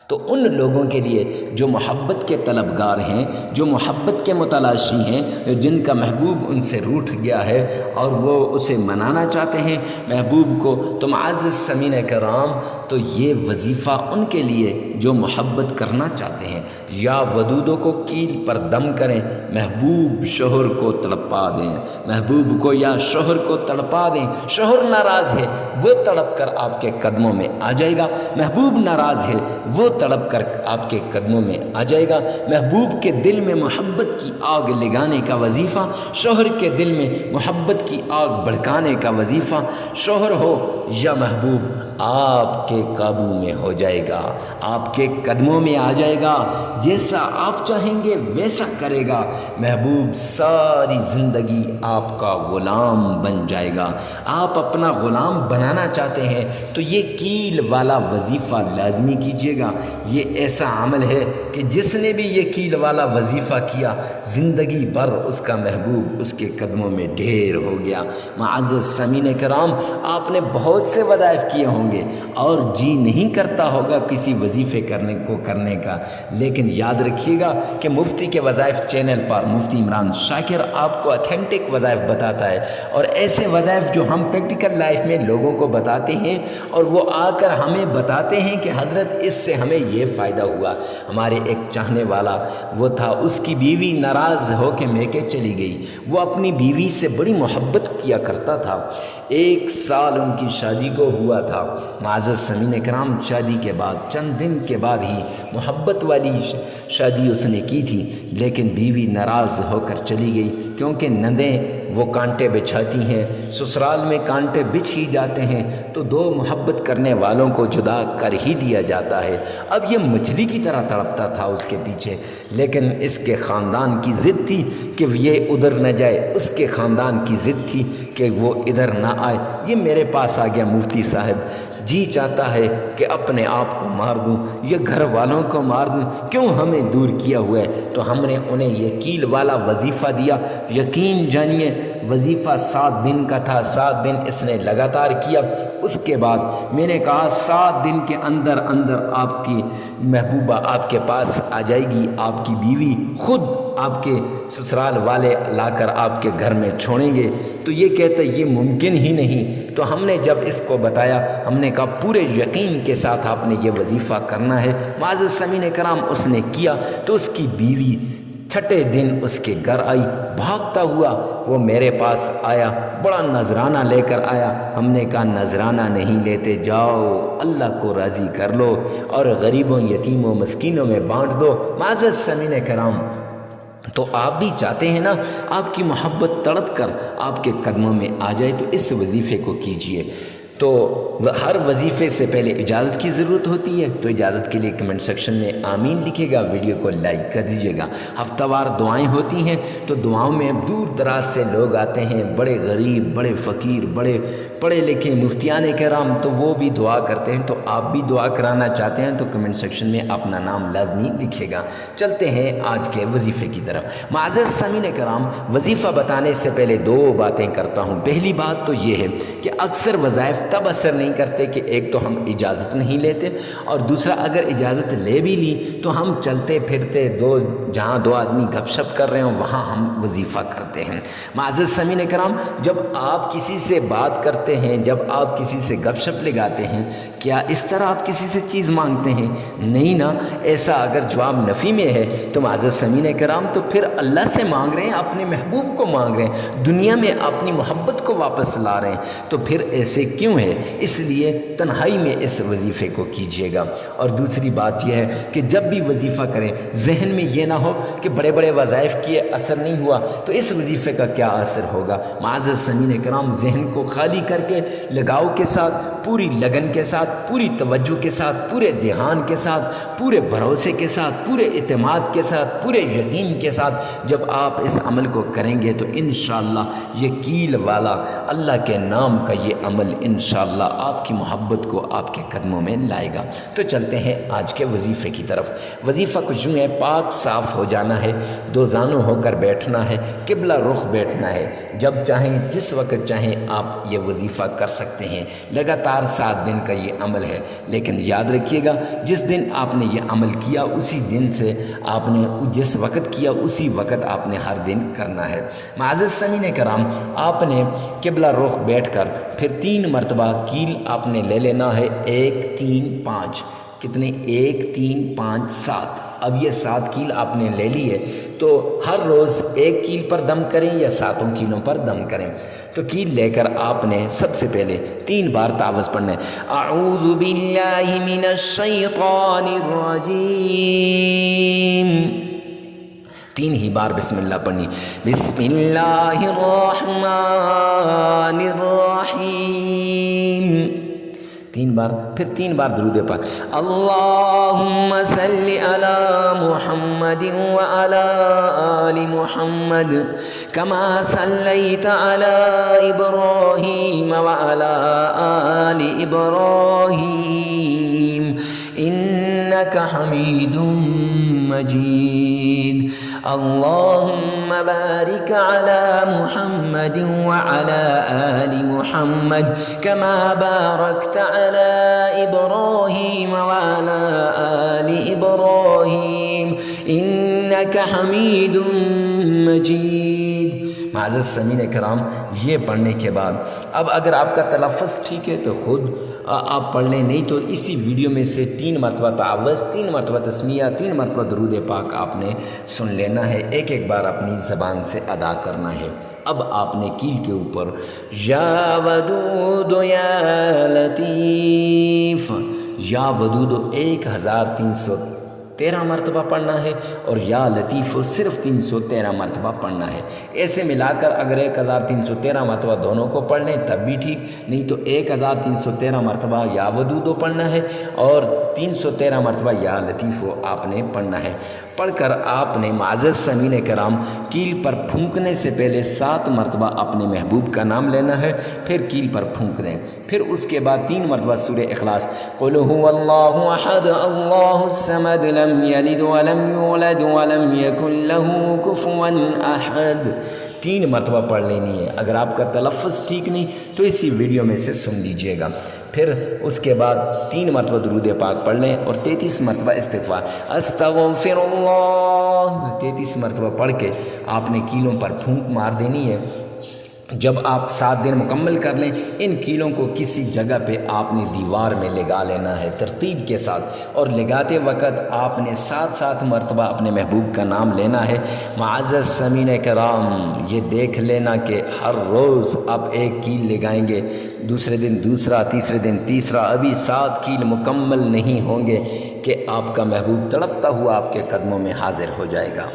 تو ان لوگوں کے لیے جو محبت کے طلبگار ہیں، جو محبت کے متلاشی ہیں، جن کا محبوب ان سے روٹھ گیا ہے اور وہ اسے منانا چاہتے ہیں محبوب کو، تو معزز سامعین کرام، تو یہ وظیفہ ان کے لیے جو محبت کرنا چاہتے ہیں، یا ودودوں کو کیل پر دم کریں، محبوب شوہر کو تڑپا دیں، محبوب کو یا شوہر کو تڑپا دیں، شوہر ناراض ہے وہ تڑپ کر آپ کے قدموں میں آ جائے گا، محبوب ناراض ہے وہ تڑپ کر آپ کے قدموں میں آ جائے گا، محبوب کے دل میں محبت کی آگ لگانے کا وظیفہ، شوہر کے دل میں محبت کی آگ بھڑکانے کا وظیفہ، شوہر ہو یا محبوب آپ کے قابو میں ہو جائے گا، آپ کے قدموں میں آ جائے گا، جیسا آپ چاہیں گے ویسا کرے گا، محبوب ساری زندگی آپ کا غلام بن جائے گا۔ آپ اپنا غلام بنانا چاہتے ہیں تو یہ کیل والا وظیفہ لازمی کیجیے گا۔ یہ ایسا عمل ہے کہ جس نے بھی یہ کیل والا وظیفہ کیا، زندگی بھر اس کا محبوب اس کے قدموں میں ڈھیر ہو گیا۔ معزز سامعین کرام، آپ نے بہت سے وظائف کیے ہوں گے اور جی نہیں کرتا ہوگا کسی وظیفے کرنے کا، لیکن یاد رکھیے گا کہ مفتی کے وظائف چینل پر مفتی عمران شاکر آپ کو اتھینٹک وظائف بتاتا ہے، اور ایسے وظائف جو ہم پریکٹیکل لائف میں لوگوں کو بتاتے ہیں اور وہ آ کر ہمیں بتاتے ہیں کہ حضرت اس سے ہمیں یہ فائدہ ہوا۔ ہمارے ایک چاہنے والا وہ تھا، اس کی بیوی ناراض ہو کے میکے چلی گئی، وہ اپنی بیوی سے بڑی محبت کیا کرتا تھا، 1 سال ان کی شادی کو ہوا تھا۔ معزز سامعین کرام، شادی کے بعد چند دن کے بعد ہی محبت والی شادی اس نے کی تھی، لیکن بیوی ناراض ہو کر چلی گئی، کیونکہ نندیں وہ کانٹے بچھاتی ہیں، سسرال میں کانٹے بچھ ہی جاتے ہیں تو دو محبت کرنے والوں کو جدا کر ہی دیا جاتا ہے۔ اب یہ مچھلی کی طرح تڑپتا تھا اس کے پیچھے، لیکن اس کے خاندان کی ضد تھی کہ یہ ادھر نہ جائے، اس کے خاندان کی ضد تھی کہ وہ ادھر نہ آئے۔ یہ میرے پاس آ گیا، مفتی صاحب جی چاہتا ہے کہ اپنے آپ کو مار دوں یا گھر والوں کو مار دوں، کیوں ہمیں دور کیا ہوا ہے؟ تو ہم نے انہیں یہ کیل والا وظیفہ دیا۔ یقین جانیے وظیفہ 7 دن کا تھا، 7 دن اس نے لگاتار کیا۔ اس کے بعد میں نے کہا 7 دن کے اندر آپ کی محبوبہ آپ کے پاس آ جائے گی، آپ کی بیوی خود آپ کے سسرال والے لا کر آپ کے گھر میں چھوڑیں گے۔ تو یہ کہتا ہے یہ ممکن ہی نہیں۔ تو ہم نے جب اس کو بتایا، ہم نے کہا پورے یقین کے ساتھ آپ نے یہ وظیفہ کرنا ہے۔ معزز سامعین کرام، اس نے کیا تو اس کی بیوی 6 دن اس کے گھر آئی، بھاگتا ہوا وہ میرے پاس آیا، بڑا نذرانہ لے کر آیا۔ ہم نے کہا نذرانہ نہیں لیتے، جاؤ اللہ کو راضی کر لو اور غریبوں یتیموں مسکینوں میں بانٹ دو۔ معزز سامعین کرام، تو آپ بھی چاہتے ہیں نا آپ کی محبت تڑپ کر آپ کے قدموں میں آ جائے، تو اس وظیفے کو کیجئے۔ تو ہر وظیفے سے پہلے اجازت کی ضرورت ہوتی ہے، تو اجازت کے لیے کمنٹ سیکشن میں آمین لکھے گا، ویڈیو کو لائک کر دیجیے گا۔ ہفتہ وار دعائیں ہوتی ہیں، تو دعاؤں میں دور دراز سے لوگ آتے ہیں، بڑے غریب، بڑے فقیر، بڑے پڑھے لکھے مفتیان کرام، تو وہ بھی دعا کرتے ہیں۔ تو آپ بھی دعا کرانا چاہتے ہیں تو کمنٹ سیکشن میں اپنا نام لازمی لکھے گا۔ چلتے ہیں آج کے وظیفے کی طرف۔ معزز سامعین کرام، وظیفہ بتانے سے پہلے 2 باتیں کرتا ہوں۔ پہلی بات تو یہ ہے کہ اکثر وظائف تب اثر نہیں کرتے کہ ایک تو ہم اجازت نہیں لیتے، اور دوسرا اگر اجازت لے بھی لی تو ہم چلتے پھرتے جہاں 2 آدمی گپ شپ کر رہے ہوں وہاں ہم وظیفہ کرتے ہیں۔ معزز سامعین کرام، جب آپ کسی سے بات کرتے ہیں، جب آپ کسی سے گپ شپ لگاتے ہیں، کیا اس طرح آپ کسی سے چیز مانگتے ہیں؟ نہیں نا۔ ایسا اگر جواب نفی میں ہے تو معزز سامعین کرام، تو پھر اللہ سے مانگ رہے ہیں، اپنے محبوب کو مانگ رہے ہیں، دنیا میں اپنی محبت کو واپس لا رہے ہیں، تو پھر ایسے کیوں ہے؟ اس لیے تنہائی میں اس وظیفے کو کیجیے گا۔ اور دوسری بات یہ ہے کہ جب بھی وظیفہ کریں ذہن میں یہ نہ ہو کہ بڑے بڑے وظائف کیے اثر نہیں ہوا تو اس وظیفے کا کیا اثر ہوگا۔ معزز سامعین کرام، ذہن کو خالی کر کے لگاؤ کے ساتھ، پوری لگن کے ساتھ، پوری توجہ کے ساتھ، پورے دھیان کے ساتھ، پورے بھروسے کے ساتھ، پورے اعتماد کے ساتھ، پورے یقین کے ساتھ جب آپ اس عمل کو کریں گے تو انشاءاللہ یہ کیل والا اللہ کے نام کا یہ عمل انشاءاللہ آپ کی محبت کو آپ کے قدموں میں لائے گا۔ تو چلتے ہیں آج کے وظیفے کی طرف۔ وظیفہ کچھ یوں ہے، پاک صاف ہو جانا ہے، 2 زانو ہو کر بیٹھنا ہے، قبلہ رخ بیٹھنا ہے، جب چاہیں جس وقت چاہیں آپ یہ وظیفہ کر سکتے ہیں۔ لگاتار 7 دن کا یہ یہ عمل ہے، لیکن یاد رکھیے گا جس دن آپ نے یہ عمل کیا اسی دن سے آپ نے جس وقت کیا اسی وقت آپ نے ہر دن کرنا ہے۔ معزز سامعین کرام، آپ نے قبلہ رخ بیٹھ کر پھر 3 مرتبہ کیل آپ نے لے لینا ہے، 1 3 5، کتنے؟ 1 3 5 7۔ اب یہ 7 کیل آپ نے لے لی ہے تو ہر روز 1 کیل پر دم کریں یا 7 کیلوں پر دم کریں۔ تو کیل لے کر آپ نے سب سے پہلے 3 بار تعوذ پڑھنا ہے، اعوذ باللہ من الشیطان الرجیم، 3 ہی بار بسم اللہ پڑھنی، بسم اللہ الرحمن الرحیم 3 بار، پھر 3 بار درود پاک، اللہم صلی علی محمد وعلی آل محمد کما صلیت علی ابراہیم وعلی آل ابراہیم انک حمید مجید، اللہم بارک علی محمد وعلی آل محمد کما بارکت علی ابراہیم وعلی آل ابراہیم انک حمید مجید۔ معزز سامعین کرام، یہ پڑھنے کے بعد اب اگر آپ کا تلفظ ٹھیک ہے تو خود آپ پڑھ لیں، نہیں تو اسی ویڈیو میں سے 3 مرتبہ تعوذ، 3 مرتبہ تسمیہ، 3 مرتبہ درود پاک آپ نے سن لینا ہے، ایک ایک بار اپنی زبان سے ادا کرنا ہے۔ اب آپ نے کیل کے اوپر یا ودود یا لطیف، یا ودود 1313 مرتبہ پڑھنا ہے اور یا لطیف صرف 313 مرتبہ پڑھنا ہے۔ ایسے ملا کر اگر 1313 مرتبہ دونوں کو پڑھ لیں تب بھی ٹھیک، نہیں تو 1313 مرتبہ یا ودود پڑھنا ہے اور 313 مرتبہ یا لطیف آپ نے پڑھنا ہے۔ پڑھ کر آپ نے معزز سامعین کرام کیل پر پھونکنے سے پہلے 7 مرتبہ اپنے محبوب کا نام لینا ہے، پھر کیل پر پھونک دیں، پھر اس کے بعد 3 مرتبہ سورہ اخلاص، قل هو اللہ احد اللہ الصمد لم یلد ولم یولد ولم یکن له کفوا احد 3 مرتبہ پڑھ لینی ہے۔ اگر آپ کا تلفظ ٹھیک نہیں تو اسی ویڈیو میں سے سن لیجئے گا، پھر اس کے بعد 3 مرتبہ درود پاک پڑھ لیں اور 33 مرتبہ استغفار، استغفر اللہ 33 مرتبہ پڑھ کے آپ نے کیلوں پر پھونک مار دینی ہے۔ جب آپ 7 دن مکمل کر لیں، ان کیلوں کو کسی جگہ پہ آپ نے دیوار میں لگا لینا ہے ترتیب کے ساتھ، اور لگاتے وقت آپ نے 7 مرتبہ اپنے محبوب کا نام لینا ہے۔ معزز سامعین کرام، یہ دیکھ لینا کہ ہر روز آپ 1 کیل لگائیں گے، دوسرے دن دوسرا، تیسرے دن تیسرا، ابھی 7 کیل مکمل نہیں ہوں گے کہ آپ کا محبوب تڑپتا ہوا آپ کے قدموں میں حاضر ہو جائے گا۔